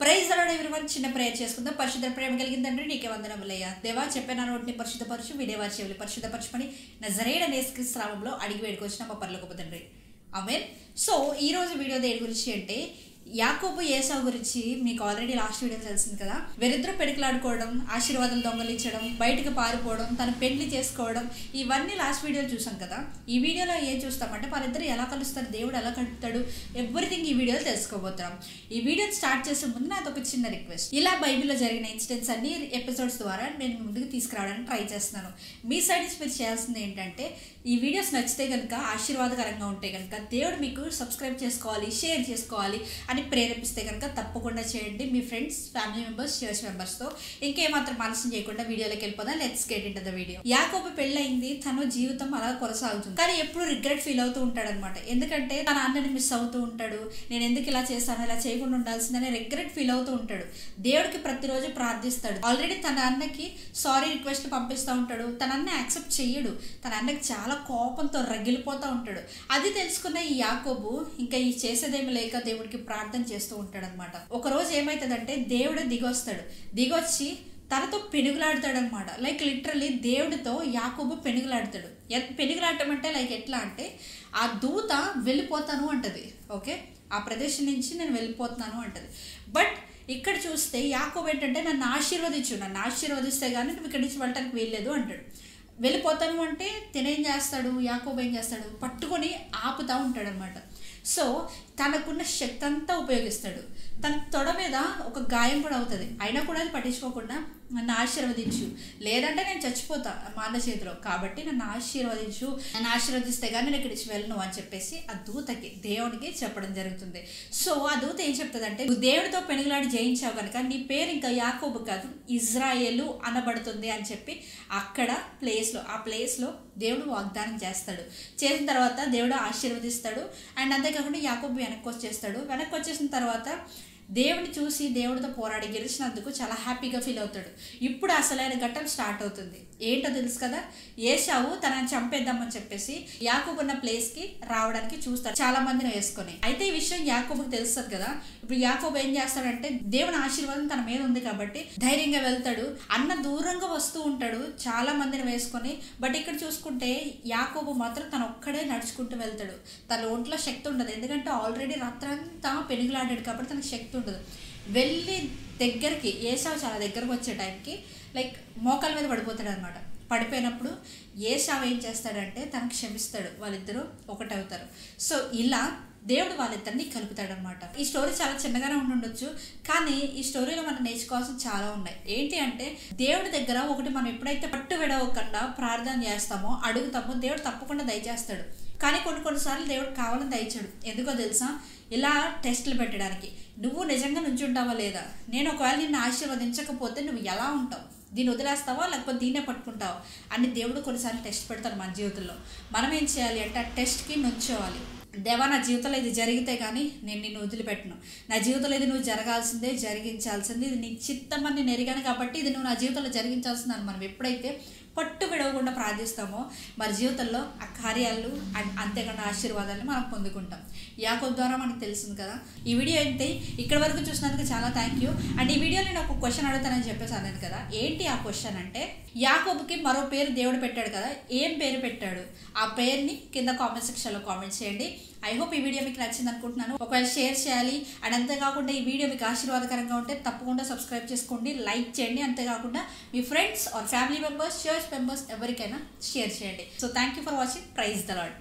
Praise అలాడ్ everyone చిన్న prayer చేసుకుందాం. పరిశుద్ధ ప్రేమ కలిగిన తండ్రి నీకే వందనములయ్యా. దేవా చెప్పిన నోటిని పరిశుద్ధపరచు, వినేవారి చెవులు పరిశుద్ధపరచుకొని నజరేయుడైన యేసుక్రీస్తు నామములో అడిగి వేడుకొచ్చిన మా పరలోకపు తండ్రి. ఆమేన్. సో ఈ రోజు వీడియో దేని గురించి అంటే యాకోబు ఏసావు గురించి మీకు ఆల్రెడీ లాస్ట్ వీడియో తెలిసింది కదా. వీరిద్దరూ పెడుకులాడుకోవడం, ఆశీర్వాదాలు దొంగలించడం, బయటకు పారిపోవడం, తను పెళ్లి చేసుకోవడం, ఇవన్నీ లాస్ట్ వీడియోలో చూసాం కదా. ఈ వీడియోలో ఏం చూస్తామంటే వాళ్ళిద్దరు ఎలా కలుస్తారు, దేవుడు ఎలా కలుపుతాడు, ఎవ్రీథింగ్ ఈ వీడియోలో తెలుసుకోబోతున్నాం. ఈ వీడియో స్టార్ట్ చేసే ముందు నాది ఒక చిన్న రిక్వెస్ట్. ఇలా బైబిల్లో జరిగిన ఇన్సిడెంట్స్ అన్ని ఎపిసోడ్స్ ద్వారా నేను ముందుకు తీసుకురావడానికి ట్రై చేస్తున్నాను. మీ సైడ్ నుంచి మీరు చేయాల్సింది ఏంటంటే ఈ వీడియోస్ నచ్చితే కనుక, ఆశీర్వాదకరంగా ఉంటే కనుక, దేవుడు మీకు సబ్స్క్రైబ్ చేసుకోవాలి, షేర్ చేసుకోవాలి అని ప్రేరేపిస్తే కనుక తప్పకుండా చేయండి. మీ ఫ్రెండ్స్, ఫ్యామిలీ మెంబర్స్, చర్చ్ మెంబర్స్తో. ఇంకేమాత్రం ఆలస్యం చేయకుండా వీడియోలోకి వెళ్ళిపోదాం. Let's get into the video. యాకోబు పెళ్ళయింది, తన జీవితం అలా కొనసాగుతుంది. కానీ ఎప్పుడు రిగ్రెట్ ఫీల్ అవుతూ ఉంటాడు అనమాట. ఎందుకంటే తన అన్నని మిస్ అవుతూ ఉంటాడు. నేను ఎందుకు ఇలా చేశాను, ఇలా చేయకుండా ఉండాల్సిందని రిగ్రెట్ ఫీల్ అవుతూ ఉంటాడు. దేవుడికి ప్రతిరోజు ప్రార్థిస్తాడు. ఆల్రెడీ తన అన్నకి సారీ రిక్వెస్ట్ పంపిస్తూ ఉంటాడు. తన అన్న యాక్సెప్ట్ చెయ్యడు. తన అన్నకి చాలా కోపంతో రగిలిపోతూ ఉంటాడు. అది తెలుసుకున్న ఈ యాకోబు ఇంకా ఈ చేసేదేమి లేక దేవుడికి ప్రార్థన చేస్తూ ఉంటాడు అనమాట. ఒక రోజు ఏమైతుందంటే దేవుడు దిగొస్తాడు. దిగొచ్చి తనతో పెనుగులాడతాడు అనమాట. లైక్ లిటరల్లీ దేవుడితో యాకోబు పెనుగులాడతాడు. పెనుగులాడటం అంటే లైక్ ఎట్లా అంటే ఆ దూత వెళ్ళిపోతాను అంటది. ఓకే, ఆ ప్రదేశం నుంచి నేను వెళ్ళిపోతున్నాను అంటది. బట్ ఇక్కడ చూస్తే యాకోబు ఏంటంటే నన్ను ఆశీర్వదిస్తే కానీ నువ్వు ఇక్కడి నుంచి వెళ్ళటానికి వీల్లేదు అంటాడు. వెళ్ళిపోతాను అంటే తినేం చేస్తాడు, యాకోబు ఏం చేస్తాడు, పట్టుకొని ఆపుతూ ఉంటాడు అనమాట. సో తనకున్న శక్తి అంతా ఉపయోగిస్తాడు. తన తొడ మీద ఒక గాయం కూడా అవుతుంది. అయినా కూడా అది పట్టించుకోకుండా నన్ను ఆశీర్వదించు, లేదంటే నేను చచ్చిపోతా మా అన్న చేతిలో, కాబట్టి నన్ను ఆశీర్వదిస్తే కానీ నేను ఇక్కడి నుంచి వెళ్ళను అని చెప్పేసి ఆ దూతకి, దేవునికి చెప్పడం జరుగుతుంది. సో ఆ దూత ఏం చెప్తుందంటే, నువ్వు దేవుడితో పెనుగులాడి జయించావు కనుక నీ పేరు ఇంకా యాకోబు కాదు, ఇజ్రాయేలు అనబడుతుంది అని చెప్పి అక్కడ ఆ ప్లేస్లో దేవుడు వాగ్దానం చేస్తాడు. చేసిన తర్వాత దేవుడు ఆశీర్వదిస్తాడు. అండ్ అంతేకాకుండా యాకోబు వెనక్కి వచ్చేసిన తర్వాత దేవుడిని చూసి దేవుడితో పోరాడి గెలిచినందుకు చాలా హ్యాపీగా ఫీల్ అవుతాడు. ఇప్పుడు అసలైన ఘట్టం స్టార్ట్ అవుతుంది. ఏంటో తెలుసు కదా, ఏసావు తనని చంపేద్దామని చెప్పేసి యాకోబు ఉన్న ప్లేస్కి రావడానికి చూస్తాడు, చాలా మందిని వేసుకొని. అయితే ఈ విషయం యాకోబుకి తెలుస్తుంది కదా. ఇప్పుడు యాకోబు ఏం చేస్తాడంటే దేవుని ఆశీర్వాదం తన మీద ఉంది కాబట్టి ధైర్యంగా వెళ్తాడు. అన్న దూరంగా వస్తూ ఉంటాడు చాలా మందిని వేసుకొని. బట్ ఇక్కడ చూసుకుంటే యాకోబు మాత్రం తను ఒక్కడే నడుచుకుంటూ వెళ్తాడు. తన ఒంట్లో శక్తి ఉండదు, ఎందుకంటే ఆల్రెడీ రాత్రంతా పెనుగులాడాడు కాబట్టి తనకు శక్తి ఉండదు. వెళ్ళి దగ్గరికి, ఏసావు చాలా దగ్గరకు వచ్చే టైంకి లైక్ మోకాల మీద పడిపోతాడు అనమాట. పడిపోయినప్పుడు ఏసావు ఏం చేస్తాడంటే తనకు క్షమిస్తాడు, వాళ్ళిద్దరూ ఒకటవుతారు. సో ఇలా దేవుడు వాళ్ళిద్దరిని కలుపుతాడనమాట. ఈ స్టోరీ చాలా చిన్నగానే ఉండొచ్చు, కానీ ఈ స్టోరీలో మనం నేర్చుకోవాల్సిన చాలా ఉన్నాయి. ఏంటి అంటే దేవుడి దగ్గర ఒకటి, మనం ఎప్పుడైతే పట్టు విడవకుండా ప్రార్థన చేస్తామో, అడుగుతామో, దేవుడు తప్పకుండా దయచేస్తాడు. కానీ కొన్నిసార్లు దేవుడు కావాలని దయచాడు. ఎందుకో తెలుసా, ఇలా టెస్టులు పెట్టడానికి. నువ్వు నిజంగా నుంచుంటావా లేదా, నేను ఒకవేళ నిన్ను ఆశీర్వదించకపోతే నువ్వు ఎలా ఉంటావు, దీన్ని వదిలేస్తావా లేకపోతే దీన్నే పట్టుకుంటావా అని దేవుడు కొన్నిసార్లు టెస్ట్ పెడతాడు మన జీవితంలో. మనం ఏం చేయాలి అంటే ఆ టెస్ట్కి నుంచోవాలి. దేవా, నా జీవితంలో ఇది జరిగితే కానీ నేను నిన్ను వదిలిపెట్టను. నా జీవితంలో ఇది నువ్వు జరిగించాల్సింది, ఇది నీ చిత్తం అని నేను ఎరిగాను కాబట్టి ఇది నువ్వు నా జీవితంలో జరిగించాల్సింది అని మనం ఎప్పుడైతే పట్టు విడవకుండా ప్రార్థిస్తామో మన జీవితంలో ఆ కార్యాలు అంతేకాకుండా ఆశీర్వాదాలను మనం పొందుకుంటాం. యాకోబు ద్వారా మనకు తెలిసింది కదా. ఈ వీడియో అయితే ఇక్కడ వరకు చూసినందుకు చాలా థ్యాంక్ యూ. అండ్ ఈ వీడియోలో నేను ఒక క్వశ్చన్ అడుగుతానని చెప్పేసి అన్నాను కదా. ఏంటి ఆ క్వశ్చన్ అంటే, యాకోబుకి మరో పేరు దేవుడు పెట్టాడు కదా, ఏం పేరు పెట్టాడు? ఆ పేరుని కింద కామెంట్ సెక్షన్లో కామెంట్ చేయండి. ఐ హోప్ ఈ వీడియో మీకు నచ్చింది అనుకుంటున్నాను. ఒకవేళ షేర్ చేయాలి. అండ్ అంతేకాకుండా ఈ వీడియో మీకు ఆశీర్వాదకరంగా ఉంటే తప్పకుండా సబ్స్క్రైబ్ చేసుకోండి, లైక్ చేయండి. అంతేకాకుండా మీ friends or family members, church members ఎవరికైనా షేర్ చేయండి. So thank you for watching. Praise the lord.